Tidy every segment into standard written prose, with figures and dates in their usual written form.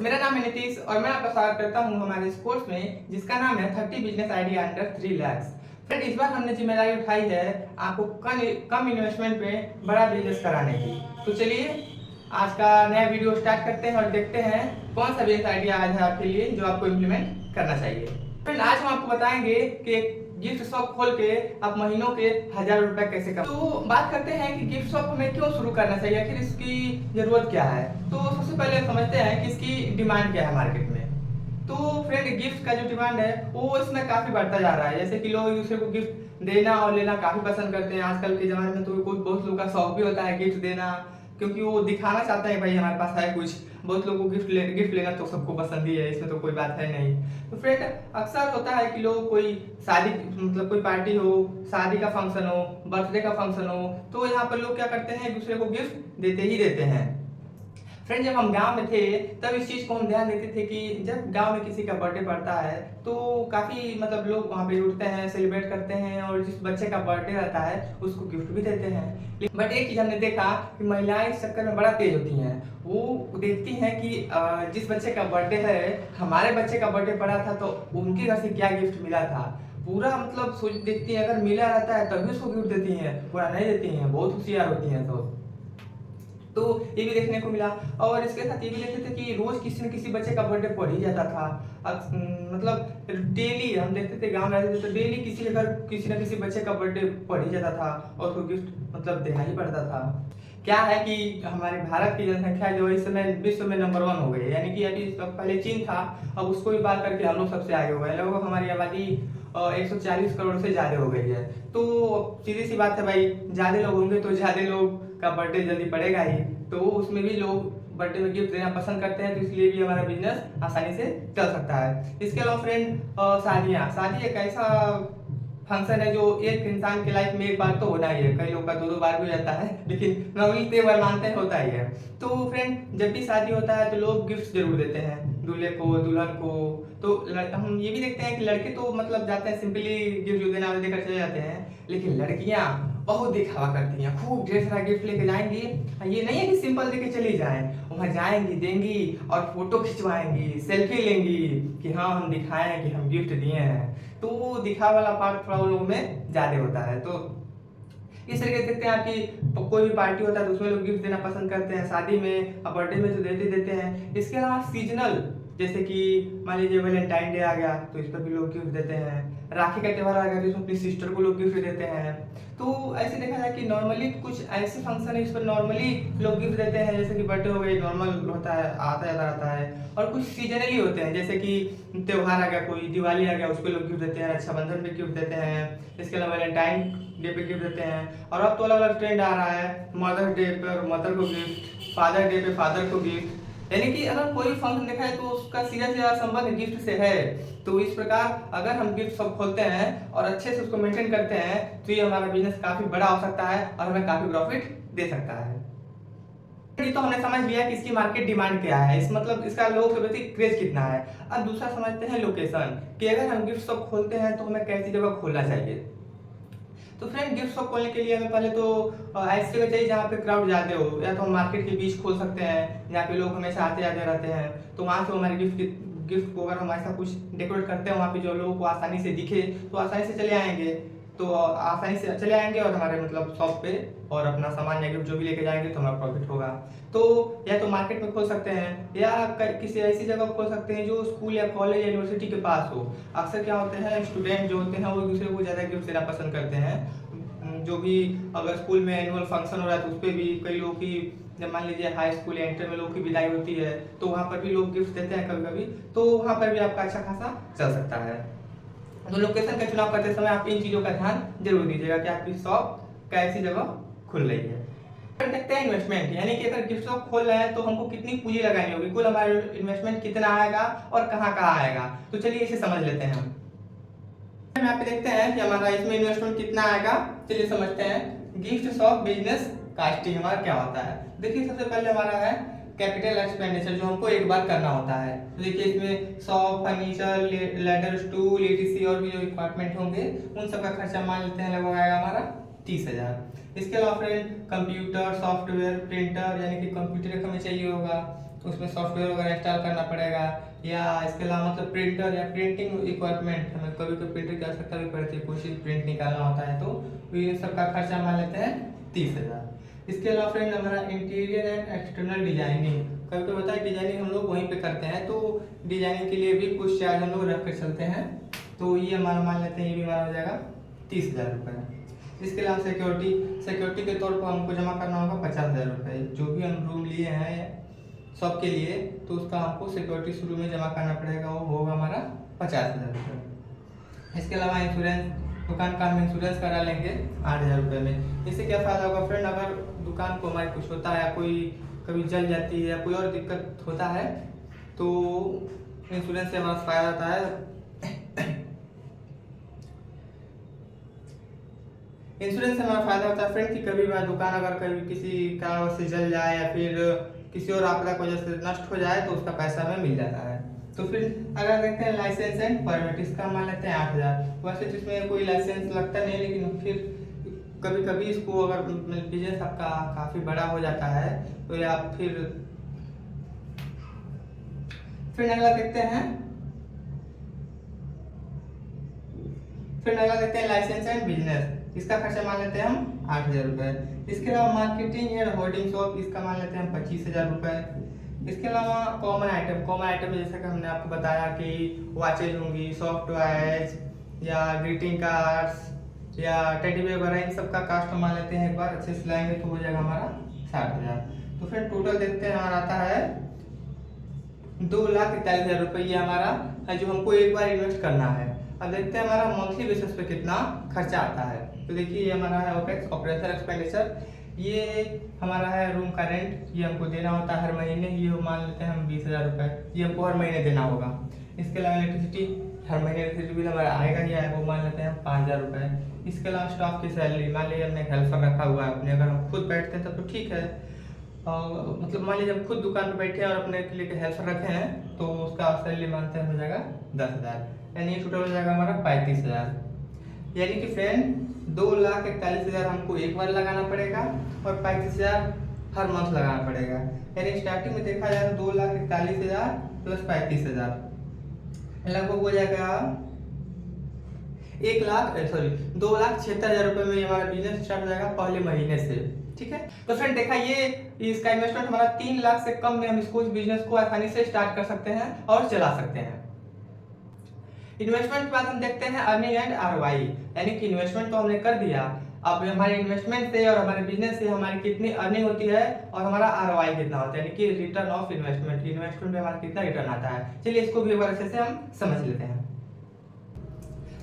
मेरा नाम है नीतीश और मैं आपका स्वागत करता हूं हमारे इस कोर्स में जिसका नाम है 30 business idea under 3 lakh. Friend, इस बार हमने जिम्मेदारी उठाई है आपको कम इन्वेस्टमेंट में बड़ा बिजनेस कराने की। तो चलिए आज का नया वीडियो स्टार्ट करते हैं और देखते हैं कौन सा बिजनेस आइडिया आज है आपके लिए जो आपको इम्प्लीमेंट करना चाहिए। फ्रेंड, आज हम आपको बताएंगे कि एक गिफ्ट शॉप खोल के आप महीनों के 1000 रुपए कैसे कमा। तो बात करते हैं कि गिफ्ट शॉप हमें क्यों शुरू करना चाहिए, आखिर इसकी जरूरत क्या है। तो सबसे पहले समझते हैं कि इसकी डिमांड क्या है मार्केट में। तो फ्रेंड, गिफ्ट का जो डिमांड है वो इसमें काफी बढ़ता जा रहा है। जैसे कि लोग एक दूसरे को गिफ्ट देना और लेना काफी पसंद करते हैं आजकल के जमाने में। तो बहुत लोगों का शौक भी होता है गिफ्ट देना, क्योंकि वो दिखाना चाहते हैं भाई हमारे पास है कुछ। बहुत लोगों को गिफ्ट लेना तो सबको पसंद ही है, इसमें तो कोई बात है नहीं। तो फ्रेंड, अक्सर होता है कि लोग कोई शादी मतलब कोई पार्टी हो, शादी का फंक्शन हो, बर्थडे का फंक्शन हो, तो यहाँ पर लोग क्या करते हैं एक दूसरे को गिफ्ट देते ही देते हैं। फ्रेंड, जब हम गांव में थे तब इस चीज को हम ध्यान देते थे कि जब गांव में किसी का बर्थडे पड़ता है तो काफी मतलब लोग वहां पे उठते हैं, सेलिब्रेट करते हैं और जिस बच्चे का बर्थडे रहता है उसको गिफ्ट भी देते हैं। बट एक चीज हमने देखा कि महिलाएं इस चक्कर में बड़ा तेज होती हैं। वो देखती हैं कि जिस बच्चे का बर्थडे है, हमारे बच्चे का बर्थडे पड़ा था तो उनके घर से क्या गिफ्ट मिला था, पूरा मतलब सोच देखती है। अगर मिला रहता है तभी उसको गिफ्ट देती हैं, पूरा नहीं देती हैं। बहुत होशियार होती हैं। तो ये भी देखने को मिला। और इसके साथ ये भी देखते थे कि रोज किसी न किसी बच्चे का बर्थडे पड़ ही जाता था। मतलब डेली हम देखते थे, गांव में रहते थे तो डेली किसी के घर किसी न किसी बच्चे का बर्थडे पड़ ही जाता था और उसको गिफ्ट मतलब देना ही पड़ता था। क्या है कि हमारे भारत की जनसंख्या जो इस समय विश्व में नंबर 1 हो गई है। यानी कि अभी पहले चीन था, अब उसको भी पार करके हम लोग सबसे आगे हो गए। लगभग हमारी आबादी 140 करोड़ से ज्यादा हो गई है। तो सीधी सी बात है भाई, ज्यादा लोग होंगे तो ज्यादा लोग का बर्थडे जल्दी पड़ेगा ही। तो उसमें भी लोग बर्थडे में गिफ्ट देना पसंद करते हैं, तो इसलिए भी हमारा बिजनेस आसानी से चल सकता है। इसके अलावा फ्रेंड, शादी एक ऐसा फंक्शन है जो एक इंसान के लाइफ में एक बार तो होना ही है। कई लोग का दो बार भी रहता है, लेकिन नॉर्मली त्योहार मानते हैं होता ही है। तो फ्रेंड, जब भी शादी होता है तो लोग गिफ्ट जरूर देते हैं दूल्हे को दुल्हन को। तो हम ये भी देखते हैं कि लड़के तो मतलब जाते हैं सिंपली गिफ्ट जो देना देकर चले जाते हैं, लेकिन लड़कियां बहुत दिखावा करती हैं, खूब ढेर सारा गिफ्ट लेके जाएंगी। ये नहीं है कि सिंपल देके चली जाएं, वहां जाएंगी देंगी और फोटो खिंचवाएंगी, सेल्फी लेंगी कि हाँ हम दिखाएं कि हम गिफ्ट दिए हैं। तो वो दिखावा वाला पार्ट थोड़ा उन लोगों में ज्यादा होता है। तो इस तरीके से देखते हैं आपकी कोई भी पार्टी होता है तो उसमें लोग गिफ्ट देना पसंद करते हैं, शादी में और बर्थडे में तो देते देते हैं। इसके अलावा सीजनल, जैसे कि मान लीजिए वैलेंटाइन डे आ गया तो इस पर भी लोग गिफ्ट देते हैं। राखी का त्यौहार आ गया तो इसमें अपनी सिस्टर को लोग गिफ्ट देते हैं। तो ऐसे देखा जाए कि नॉर्मली कुछ ऐसे फंक्शन है इस पर नॉर्मली लोग गिफ्ट देते हैं, जैसे कि बर्थडे हो गई नॉर्मल होता है, आता जाता रहता है। और कुछ सीजनली होते हैं, जैसे कि त्योहार आ गया, कोई दिवाली आ गया उस पर लोग गिफ्ट देते हैं, रक्षाबंधन पे गिफ्ट देते हैं, इसके अलावा वैलेंटाइन डे पे गिफ्ट देते हैं। और अब तो अलग अलग ट्रेंड आ रहा है, मदर्स डे पर मदर को गिफ्ट, फादर डे पे फादर को गिफ्ट। यानी कि अगर कोई फंक्शन देखा है तो उसका सीधा सीधा संबंध गिफ्ट से है। तो इस प्रकार अगर हम गिफ्ट सब खोलते हैं और अच्छे से उसको मेंटेन करते हैं तो ये हमारा बिजनेस काफी बड़ा हो सकता है और हमें काफी प्रॉफिट दे सकता है। ये तो हमने समझ लिया कि इसकी मार्केट डिमांड क्या है, इस मतलब इसका लोगों के प्रति क्रेज कितना है। अब दूसरा समझते हैं लोकेशन, कि अगर हम गिफ्ट शॉप खोलते हैं तो हमें कैसी जगह खोलना चाहिए। तो फ्रेंड, गिफ्ट शॉप खोलने के लिए हमें पहले तो ऐसी जगह चाहिए जहाँ पे क्राउड ज्यादा हो, या तो हम मार्केट के बीच खोल सकते हैं जहाँ पे लोग हमेशा आते जाते रहते हैं। तो वहाँ से हमारे गिफ्ट को अगर हम ऐसा कुछ डेकोरेट करते हैं वहाँ पे जो लोगों को आसानी से दिखे तो आसानी से चले आएंगे। तो आसानी से चले आएंगे और हमारे मतलब शॉप पे और अपना सामान या गिफ्ट जो भी लेके जाएंगे तो हमारा प्रॉफिट होगा। तो या तो मार्केट में खोल सकते हैं या किसी ऐसी जगह खोल सकते हैं जो स्कूल या कॉलेज या यूनिवर्सिटी के पास हो। अक्सर क्या होते हैं, स्टूडेंट जो होते हैं वो एक दूसरे को ज्यादा गिफ्ट देना पसंद करते हैं। जो भी अगर स्कूल में एनुअल फंक्शन हो रहा है तो उस पर भी कई लोग की, जब मान लीजिए हाई स्कूल या इंटर में लोग की विदाई होती है तो वहाँ पर भी लोग गिफ्ट देते हैं कभी कभी। तो वहाँ पर भी आपका अच्छा खासा चल सकता है। तो लोकेशन का चुनाव करते समय आप इन चीजों का ध्यान जरूर दीजिएगा कि आपकी शॉप कैसी जगह खुल रही है। देखते हैं इन्वेस्टमेंट, यानी कि अगर गिफ्ट शॉप खोल रहे हैं तो हमको कितनी पूंजी लगानी होगी, कुल हमारा इन्वेस्टमेंट कितना आएगा और कहाँ कहाँ आएगा। तो चलिए इसे समझ लेते हैं हम। यहाँ पे देखते हैं कि हमारा इसमें इन्वेस्टमेंट कितना आएगा। चलिए समझते हैं गिफ्ट शॉप बिजनेस कॉस्टिंग हमारा क्या होता है। देखिए सबसे पहले हमारा है कैपिटल एक्सपेंडिचर जो हमको एक बार करना होता है। तो देखिए इसमें shop, furniture, leather, stool, etc और भी जो इक्विपमेंट होंगे उन सब का खर्चा मान लेते हैं लगभग आएगा हमारा 30,000। इसके अलावा फ्रेंड कंप्यूटर, सॉफ्टवेयर, प्रिंटर यानी कि कंप्यूटर एक हमें चाहिए होगा। उसमें सॉफ्टवेयर वगैरह इंस्टॉल करना पड़ेगा, या इसके अलावा मतलब प्रिंटर या प्रिंटिंग इक्विपमेंट, हमें कभी कभी प्रिंटर की आवश्यकता भी पड़ती है, कोई चीज़ प्रिंट निकालना होता है, तो ये सब का खर्चा मान लेते हैं 30,000। इसके अलावा फ्रेंड हमारा इंटीरियर एंड एक्सटर्नल डिजाइनिंग, कभी कभी होता है डिजाइनिंग हम लोग वहीं पे करते हैं, तो डिजाइनिंग के लिए भी कुछ चार्ज हम लोग रख कर चलते हैं, तो ये हमारा मान लेते हैं, ये भी हमारा हो जाएगा 30,000 रुपये। इसके अलावा सिक्योरिटी के तौर पर हमको जमा करना होगा 50,000 रुपये। जो भी हम रूम लिए हैं शॉप के लिए, तो उसका हमको सिक्योरिटी शुरू में जमा करना पड़ेगा, वो होगा हमारा 50,000 रुपये। इसके अलावा इंश्योरेंस, दुकान का हम इंश्योरेंस करा लेंगे 8,000 रुपये में। इससे क्या फ़ायदा होगा फ्रेंड, अगर दुकान को हमारे कुछ होता है या कोई कभी जल जाती है या कोई और दिक्कत होता है, तो इंश्योरेंस से हमारा फ़ायदा होता है। इंश्योरेंस से हमारा फायदा होता है फ्रेंड कि कभी भी दुकान अगर कभी किसी कारण से जल जाए या फिर किसी और आपदा की वजह से नष्ट हो जाए, तो उसका पैसा हमें मिल जाता है। तो फिर अगर देखते हैं लाइसेंस एंड परमिट, इसका मान लेते हैं 8,000। वैसे जिसमें कोई लाइसेंस लगता नहीं, लेकिन फिर कभी कभी इसको अगर बिजनेस आपका काफ़ी बड़ा हो जाता है, तो या फिर अगला देखते हैं, लाइसेंस एंड बिजनेस, इसका खर्चा मान लेते हैं हम 8,000 रुपये। इसके अलावा मार्केटिंग एंड होर्डिंग शॉप, इसका मान लेते हैं हम 25,000 रुपये। इसके अलावा कॉमन आइटम जैसे कि हमने आपको बताया कि वॉचेज होंगी, सॉफ्ट टॉयज या ग्रीटिंग कार्ड्स या टेडी बेयर वगैरह, इन सब का कास्ट मान लेते हैं, एक बार अच्छे से लाएंगे तो हो जाएगा हमारा 60,000। तो फिर टोटल देखते हैं हमारा आता है 2,41,000 रुपये, ये हमारा है जो हमको एक बार इन्वेस्ट करना है। अब देखते हैं हमारा मंथली बेसिस पे कितना खर्चा आता है। तो देखिए ये हमारा है ओपेक्स, ऑपरेशन एक्सपेंडिचर, ये हमारा है रूम का रेंट, ये हमको देना होता है हर महीने, ये मान लेते हैं हम 20,000 रुपये, ये हमको हर महीने देना होगा। इसके अलावा इलेक्ट्रिसिटी, हर महीने इलेक्ट्रिसिटी बिल हमारा आएगा ही आएगा, वो मान लेते हैं 5,000 रुपये। इसके अलावा स्टाफ की सैलरी, मान लीजिए हमने हेल्पर रखा हुआ है अपने, अगर हम खुद बैठते हैं तब तो ठीक है, मतलब मान लीजिए जब खुद दुकान पर बैठे हैं और अपने के लिए हेल्पर रखे हैं, तो उसका सैलरी मानते हैं हो जाएगा 10,000, यानी टोटल हो जाएगा हमारा 35,000। यानी कि फ्रेंड 2,41,000 हमको एक बार लगाना पड़ेगा और 35,000 हर मंथ लगाना पड़ेगा। यानी स्टार्टिंग में देखा जाए तो 2,41,000 प्लस 35,000 लगभग हो जाएगा 2,76,000 रुपये में हमारा बिजनेस स्टार्ट हो जाएगा पहले महीने से। ठीक है, तो फ्रेंड देखा ये इसका इन्वेस्टमेंट हमारा 3 लाख से कम में हम इसको इस बिजनेस को आसानी से स्टार्ट कर सकते हैं और चला सकते हैं। इन्वेस्टमेंट के बाद हम देखते हैं अर्निंग एंड आरओआई, यानी कि इन्वेस्टमेंट तो हमने कर दिया, अब हमारे इन्वेस्टमेंट से और हमारे बिजनेस से हमारी कितनी अर्निंग होती है और हमारा आरओआई कितना होता है, यानी कि रिटर्न ऑफ इन्वेस्टमेंट में हमारा कितना रिटर्न आता है। चलिए इसको भी एक बार अच्छे से हम समझ लेते हैं।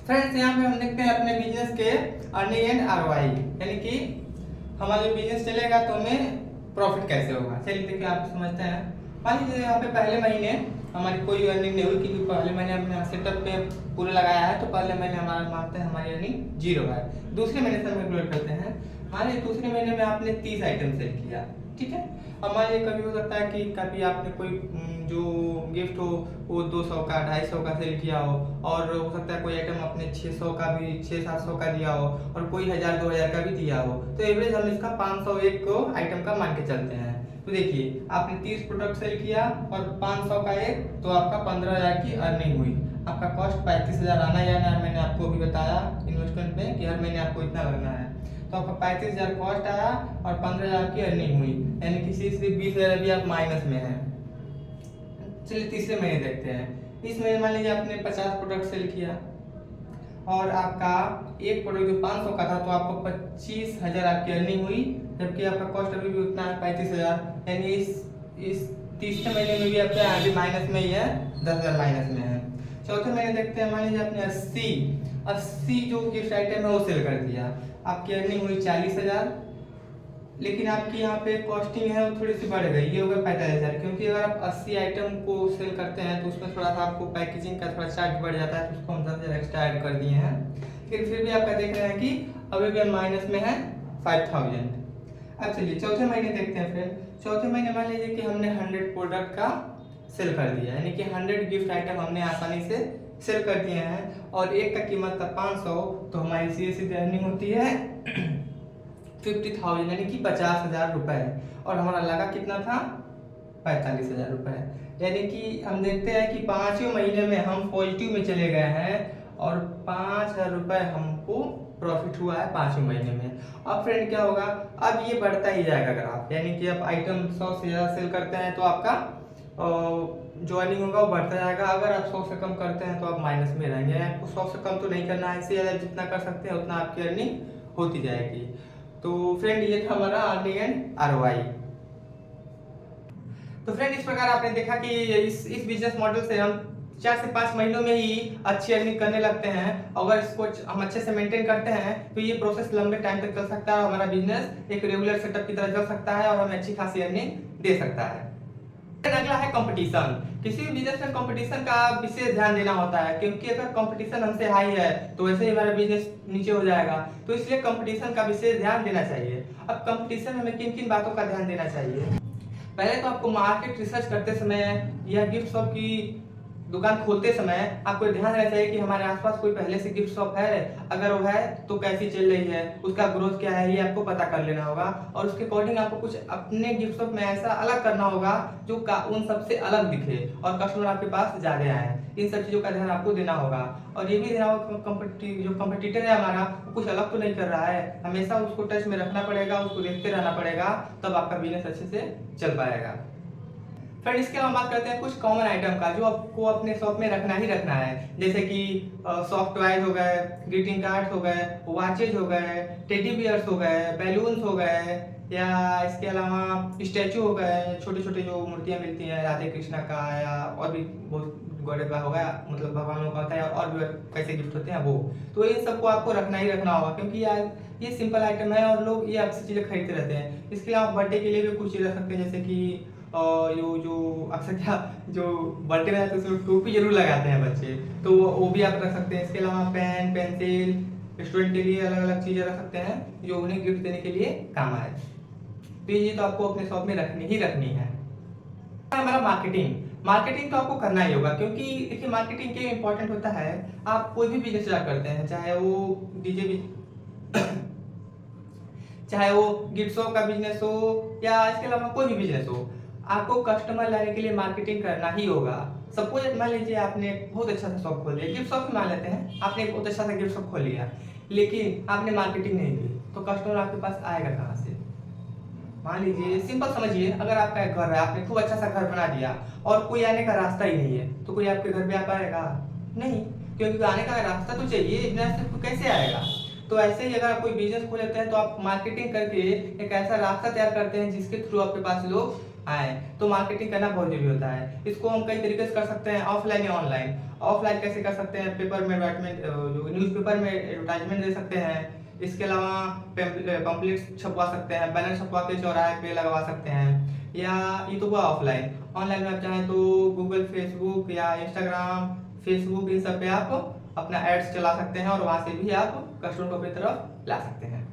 फ्रेंड्स यहाँ पे हम देखते हैं अपने बिजनेस के अर्निंग एंड आरओआई, यानी कि हमारा जो बिजनेस चलेगा तो हमें प्रॉफिट कैसे होगा। चलिए देखिए आप समझते हैं। मान लीजिए यहाँ पे पहले महीने हमारी कोई अर्निंग नहीं हुई, क्योंकि पहले महीने हमने सेटअप पे पूरा लगाया है, तो पहले महीने हमारा मानते हैं हमारी अर्निंग 0 है। दूसरे महीने से हम कैलकुलेट करते हैं, मान लीजिए दूसरे महीने में आपने 30 आइटम सेल किया, ठीक है। अब मान लीजिए कभी हो सकता है कि कभी आपने कोई जो गिफ्ट हो वो 200 का 250 का सेल किया हो, और हो सकता है कोई आइटम आपने 600 का भी 600-700 का दिया हो, और कोई 1000-2000 का भी दिया हो, तो एवरेज हम इसका 501 को आइटम का मान के चलते हैं। तो देखिए आपने 30 प्रोडक्ट सेल किया और 500 का एक, तो आपका 15,000 की अर्निंग हुई। आपका कॉस्ट 35,000 आना ही आना है, मैंने आपको भी बताया इन्वेस्टमेंट में कि हर महीने आपको इतना लगना है। तो आपका 35,000 कॉस्ट आया और 15,000 की अर्निंग हुई, यानी कि सिर्फ 20,000 अभी आप माइनस में हैं। चलिए तीसरे महीने देखते हैं। इस महीने मान लीजिए आपने 50 प्रोडक्ट सेल किया और आपका एक प्रोडक्ट जो 500 का था, तो आपको 25,000 आपकी अर्निंग हुई, जबकि आपका कॉस्ट अभी भी उतना है 35,000, यानी इस तीसरे महीने में भी आपका अभी माइनस में ही है, 10,000 माइनस में है। चौथे महीने देखते हैं, मान लीजिए आपने 80 जो गिफ्ट आइटम है वो सेल कर दिया, आपकी अर्निंग हुई 40,000, लेकिन आपकी यहाँ पे कॉस्टिंग है वो थोड़ी सी बढ़ गई, ये होगा 45,000, क्योंकि अगर आप 80 आइटम को सेल करते हैं तो उसमें थोड़ा सा आपको पैकेजिंग का थोड़ा चार्ज बढ़ जाता है, तो उसको हम 10,000 एक्स्ट्रा ऐड कर दिए हैं। लेकिन फिर भी आपका देख रहे हैं कि अभी भी हम माइनस में है 5,000। अब चलिए चौथे महीने देखते हैं फ्रेंड। चौथे महीने मान लीजिए कि हमने 100 प्रोडक्ट का सेल कर दिया, यानी कि 100 गिफ्ट आइटम हमने आसानी से सेल कर दिए हैं, और एक का कीमत था 500, तो हमारी सीधी अर्निंग होती है 50,000, यानी कि 50,000 रुपए, और हमारा लगा कितना था 45,000 रुपये। यानी कि हम देखते हैं कि 5वें महीने में हम पॉजिटिव में चले गए हैं और 5,000 रुपये हमको प्रॉफिट हुआ है 5वें महीने में। अब फ्रेंड क्या होगा, अब ये बढ़ता ही जाएगा ग्राफ, यानी कि अब आइटम 100 से ज़्यादा सेल करते हैं तो आपका जो अर्निंग होगा वो बढ़ता जाएगा। अगर आप 100 से कम करते हैं तो आप माइनस में रहेंगे। आपको 100 से कम तो नहीं करना है, इससे ज़्यादा जितना कर सकते हैं उतना आपकी अर्निंग होती जाएगी। तो फ्रेंड ये था हमारा अर्निंग एंड आरओआई। तो फ्रेंड इस प्रकार आपने देखा कि इस बिजनेस मॉडल से हम 4 से 5 महीनों में ही अच्छी अर्निंग करने लगते हैं। अगर इसको हम अच्छे से मेंटेन करते हैं तो ये प्रोसेस लंबे टाइम तक चल सकता है और हमारा बिजनेस एक रेगुलर सेटअप की तरह चल सकता है और हमें अच्छी खासी अर्निंग दे सकता है। अगला है कंपटीशन। किसी भी बिजनेस में कंपटीशन का विशेष ध्यान देना होता है, क्योंकि अगर कंपटीशन हमसे हाई है तो वैसे ही हमारा बिजनेस नीचे हो जाएगा। तो इसलिए कंपटीशन का विशेष ध्यान देना चाहिए। अब कंपटीशन में हमें किन किन बातों का ध्यान देना चाहिए? पहले तो आपको मार्केट रिसर्च करते समय या गिफ्ट शॉप की दुकान खोलते समय आपको ध्यान रखना चाहिए कि हमारे आसपास कोई पहले से गिफ्ट शॉप है, अगर वो है तो कैसी चल रही है, उसका ग्रोथ क्या है, ये आपको पता कर लेना होगा। और उसके अकॉर्डिंग आपको कुछ अपने गिफ्ट शॉप में ऐसा अलग करना होगा जो उन सबसे अलग दिखे और कस्टमर आपके पास ज्यादा आए। इन सब चीजों का ध्यान आपको देना होगा और ये भी देना होगा जो कंपटीटर है हमारा वो कुछ अलग तो नहीं कर रहा है, हमेशा उसको टच में रखना पड़ेगा, उसको देखते रहना पड़ेगा, तब आपका बिजनेस अच्छे से चल पाएगा। फ्रेंड इसके अलावा बात करते हैं कुछ कॉमन आइटम का जो आपको अपने शॉप में रखना ही रखना है, जैसे कि सॉफ्ट टॉयज हो गए, ग्रीटिंग कार्ड्स हो गए, वॉचेज हो गए, टेडी बियर्स हो गए, बैलून्स हो गए, या इसके अलावा स्टैचू हो गए, छोटे छोटे जो मूर्तियां मिलती हैं राधे कृष्णा का, या और भी बहुत गॉडेस का हो गया, मतलब भगवानों का होता है और भी कैसे गिफ्ट होते हैं वो। तो इन सबको आपको रखना ही रखना होगा, क्योंकि यार ये सिंपल आइटम है और लोग ये अक्सर चीज़ें खरीदते रहते हैं। इसके अलावा बर्थडे के लिए भी कुछ चीज़ रख सकते हैं, जैसे कि जो अक्सर क्या जो बर्थडे में तो उसमें टोपी जरूर लगाते हैं बच्चे, तो वो भी आप रख सकते हैं। इसके अलावा पेन, पेंसिल, स्टूडेंट के लिए अलग अलग चीज़ें रख सकते हैं जो उन्हें गिफ्ट देने के लिए काम आए। तो ये तो आपको अपने शॉप में रखनी ही रखनी है। हमारा मार्केटिंग तो आपको करना ही होगा, क्योंकि देखिए मार्केटिंग क्यों इंपॉर्टेंट होता है। आप कोई भी बिजनेस स्टार्ट करते हैं, चाहे वो डीजे चाहे वो गिफ्ट शॉप का बिजनेस हो या इसके अलावा कोई भी बिजनेस हो, आपको कस्टमर लाने के लिए मार्केटिंग करना ही होगा। सपोज मान लीजिए आपने बहुत अच्छा सा शॉप खोल लिया, गिफ्ट शॉप मान लेते हैं, आपने बहुत अच्छा सा गिफ्ट शॉप खोल लिया, लेकिन आपने मार्केटिंग नहीं की, तो कस्टमर आपके पास आएगा कहाँ से? मान लीजिए सिंपल समझिए, अगर आपका एक घर है, आपने खूब अच्छा सा घर बना दिया और कोई आने का रास्ता ही नहीं है, तो कोई आपके घर पे आ पाएगा? नहीं, क्योंकि आने का रास्ता तो चाहिए, बिना तो कैसे आएगा? तो ऐसे ही अगर आप कोई बिजनेस खोल लेते हैं तो आप मार्केटिंग करके एक ऐसा रास्ता तैयार करते हैं जिसके थ्रू आपके पास लोग आए। तो मार्केटिंग करना बहुत जरूरी होता है। इसको हम कई तरीके से कर सकते हैं, ऑफलाइन या ऑनलाइन। ऑफलाइन कैसे कर सकते हैं? पेपर में एडवर्टाइजमेंट, जो न्यूज़पेपर में एडवर्टाइजमेंट दे सकते हैं। इसके अलावा पैम्पलेट्स छपवा सकते हैं, बैनर छपवा के चौराहे पे लगवा सकते हैं, या ये तो हुआ ऑफलाइन। ऑनलाइन में आप चाहें तो गूगल, फेसबुक या इंस्टाग्राम, फेसबुक, इन सब पे आप अपना एड्स चला सकते हैं और वहां से भी आप कस्टमर को अपनी तरफ ला सकते हैं।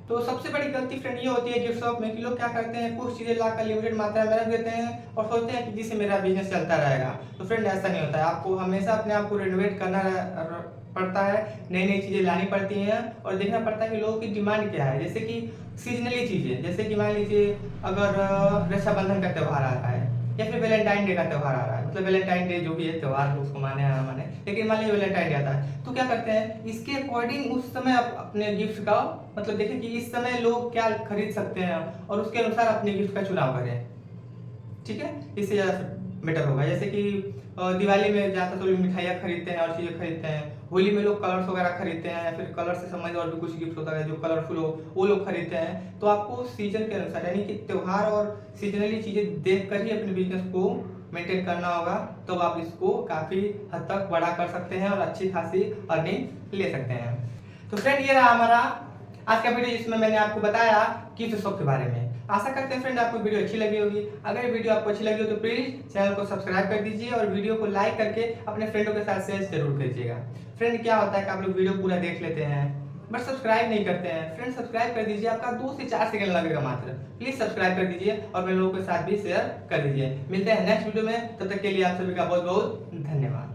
तो सबसे बड़ी गलती फ्रेंड ये होती है गिफ्ट शॉप में कि लोग क्या करते हैं, कुछ चीजें लाकर लिमिटेड मात्रा में रख देते हैं और सोचते हैं कि जिससे मेरा बिजनेस चलता रहेगा। तो फ्रेंड ऐसा नहीं होता है, आपको हमेशा अपने आप को रिनोवेट करना पड़ता है, नई नई चीजें लानी पड़ती हैं और देखना पड़ता है कि लोगों की डिमांड क्या है। जैसे कि सीजनली चीजें, जैसे कि मान लीजिए अगर रक्षाबंधन का त्यौहार आ रहा है या फिर वैलेंटाइन डे का त्यौहार आ रहा है, मतलब वैलेंटाइन डे जो भी है त्यौहार, उसको माने या ना माने, लेकिन मान लीजिए वैलेंटाइन डे आता है, तो क्या करते हैं इसके अकॉर्डिंग उस समय आप अपने गिफ्ट का मतलब देखें कि इस समय लोग क्या खरीद सकते हैं और उसके अनुसार अपने गिफ्ट का चुनाव करें। ठीक है, इससे ज़्यादा बेटर होगा। जैसे कि दिवाली में ज़्यादातर तो लोग मिठाइयाँ खरीदते हैं और चीज़ें खरीदते हैं, होली में लोग कलर्स वगैरह खरीदते हैं या फिर कलर से संबंधित और भी कुछ गिफ्ट होता है जो कलरफुल हो वो लोग खरीदते हैं। तो आपको सीजन के अनुसार यानी कि त्यौहार और सीजनली चीज़ें देख कर ही अपने बिजनेस को मेंटेन करना होगा, तो आप इसको काफ़ी हद तक बड़ा कर सकते हैं और अच्छी खासी अर्निंग ले सकते हैं। तो फ्रेंड ये रहा हमारा आज का वीडियो, जिसमें मैंने आपको बताया गिफ्ट शॉप के बारे में। आशा करते हैं फ्रेंड आपको वीडियो अच्छी लगी होगी। अगर ये वीडियो आपको अच्छी लगी हो तो प्लीज चैनल को सब्सक्राइब कर दीजिए और वीडियो को लाइक करके अपने फ्रेंडों के साथ शेयर जरूर कीजिएगा। फ्रेंड क्या होता है कि आप लोग वीडियो पूरा देख लेते हैं बट सब्सक्राइब नहीं करते हैं। फ्रेंड सब्सक्राइब कर दीजिए, आपका 2 से 4 सेकंड लगेगा मात्र। प्लीज सब्सक्राइब कर दीजिए और मेरे लोगों के साथ भी शेयर कर दीजिए। मिलते हैं नेक्स्ट वीडियो में, तब तक के लिए आप सभी का बहुत बहुत धन्यवाद।